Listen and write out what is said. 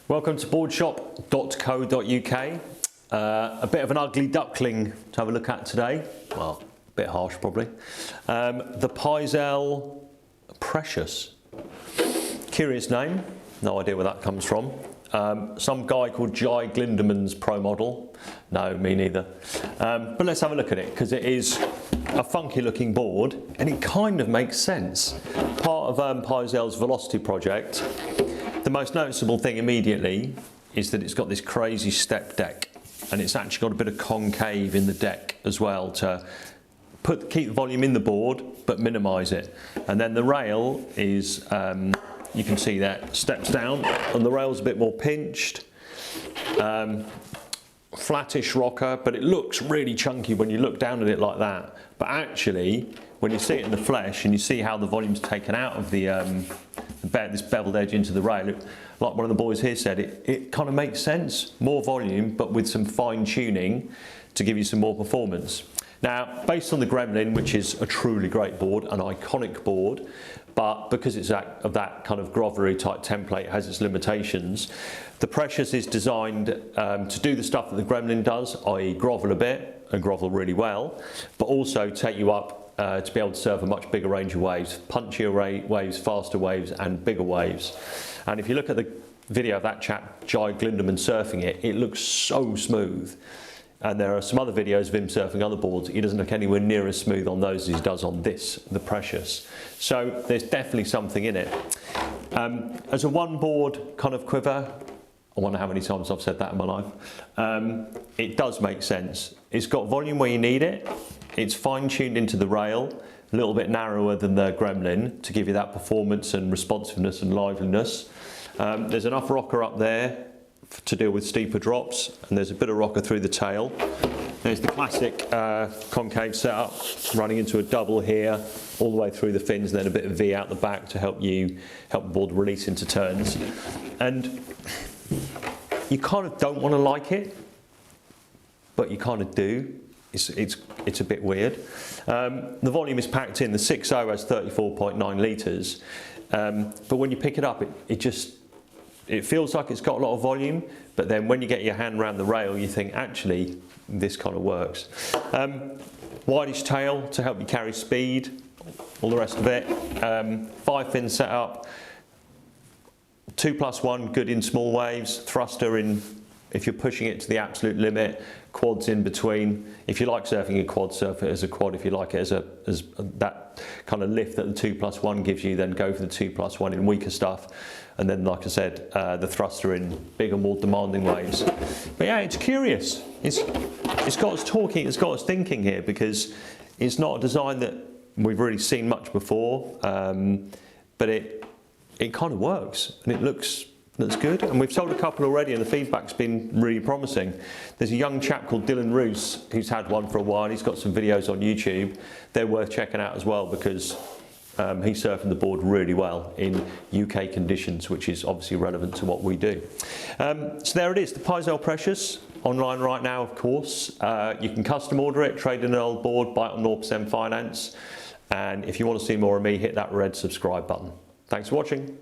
Welcome to boardshop.co.uk. A bit of an ugly duckling to have a look at today. Well, a bit harsh probably. The Pyzel Precious. Curious name, no idea where that comes from. Some guy called Jai Glindeman's pro model. No, me neither. But let's have a look at it, because it is a funky looking board and it kind of makes sense. Part of Pyzel's Velocity project. The most noticeable thing immediately is that it's got this crazy step deck, and it's actually got a bit of concave in the deck as well to keep the volume in the board but minimise it. And then the rail is, you can see that, steps down and the rail's a bit more pinched. Flattish rocker, but it looks really chunky when you look down at it like that. But actually, when you see it in the flesh and you see how the volume's taken out of this beveled edge into the rail, like one of the boys here said, it kind of makes sense. More volume, but with some fine tuning to give you some more performance. Now, based on the Gremlin, which is a truly great board, an iconic board, but because it's of that kind of groveler type template, it has its limitations. The Precious is designed to do the stuff that the Gremlin does, i.e. grovel a bit and grovel really well, but also take you up to be able to surf a much bigger range of waves, punchier waves, faster waves and bigger waves. And if you look at the video of that chap, Jai Glindeman, surfing it, it looks so smooth. And there are some other videos of him surfing other boards. He doesn't look anywhere near as smooth on those as he does on this, the Precious. So there's definitely something in it. As a one board kind of quiver, I wonder how many times I've said that in my life, it does make sense. It's got volume where you need it. It's fine-tuned into the rail, a little bit narrower than the Gremlin to give you that performance and responsiveness and liveliness. There's enough rocker up there to deal with steeper drops, and there's a bit of rocker through the tail. There's the classic concave setup, running into a double here, all the way through the fins, and then a bit of V out the back to help the board release into turns. And you kind of don't want to like it, but you kind of do. It's a bit weird. The volume is packed in. The 6.0 has 34.9 litres, but when you pick it up, it feels like it's got a lot of volume, but then when you get your hand around the rail, you think, actually, this kind of works. Wideish tail to help you carry speed, all the rest of it. 5-fin setup, 2+1 good in small waves, thruster in if you're pushing it to the absolute limit, quads in between. If you like surfing a quad, surf it as a quad. If you like it as that kind of lift that the 2+1 gives you, then go for the 2+1 in weaker stuff. And then, like I said, the thruster in bigger, more demanding waves. But yeah, it's curious. It's got us talking, it's got us thinking here, because it's not a design that we've really seen much before, but it kind of works, and it looks good. And we've sold a couple already, and the feedback's been really promising. There's a young chap called Dylan Roos who's had one for a while. He's got some videos on YouTube. They're worth checking out as well, because he's surfing the board really well in UK conditions, which is obviously relevant to what we do. So there it is, the Pyzel Precious, online right now, of course. You can custom order it, trade in an old board, buy it on 0% finance. And if you want to see more of me, hit that red subscribe button. Thanks for watching.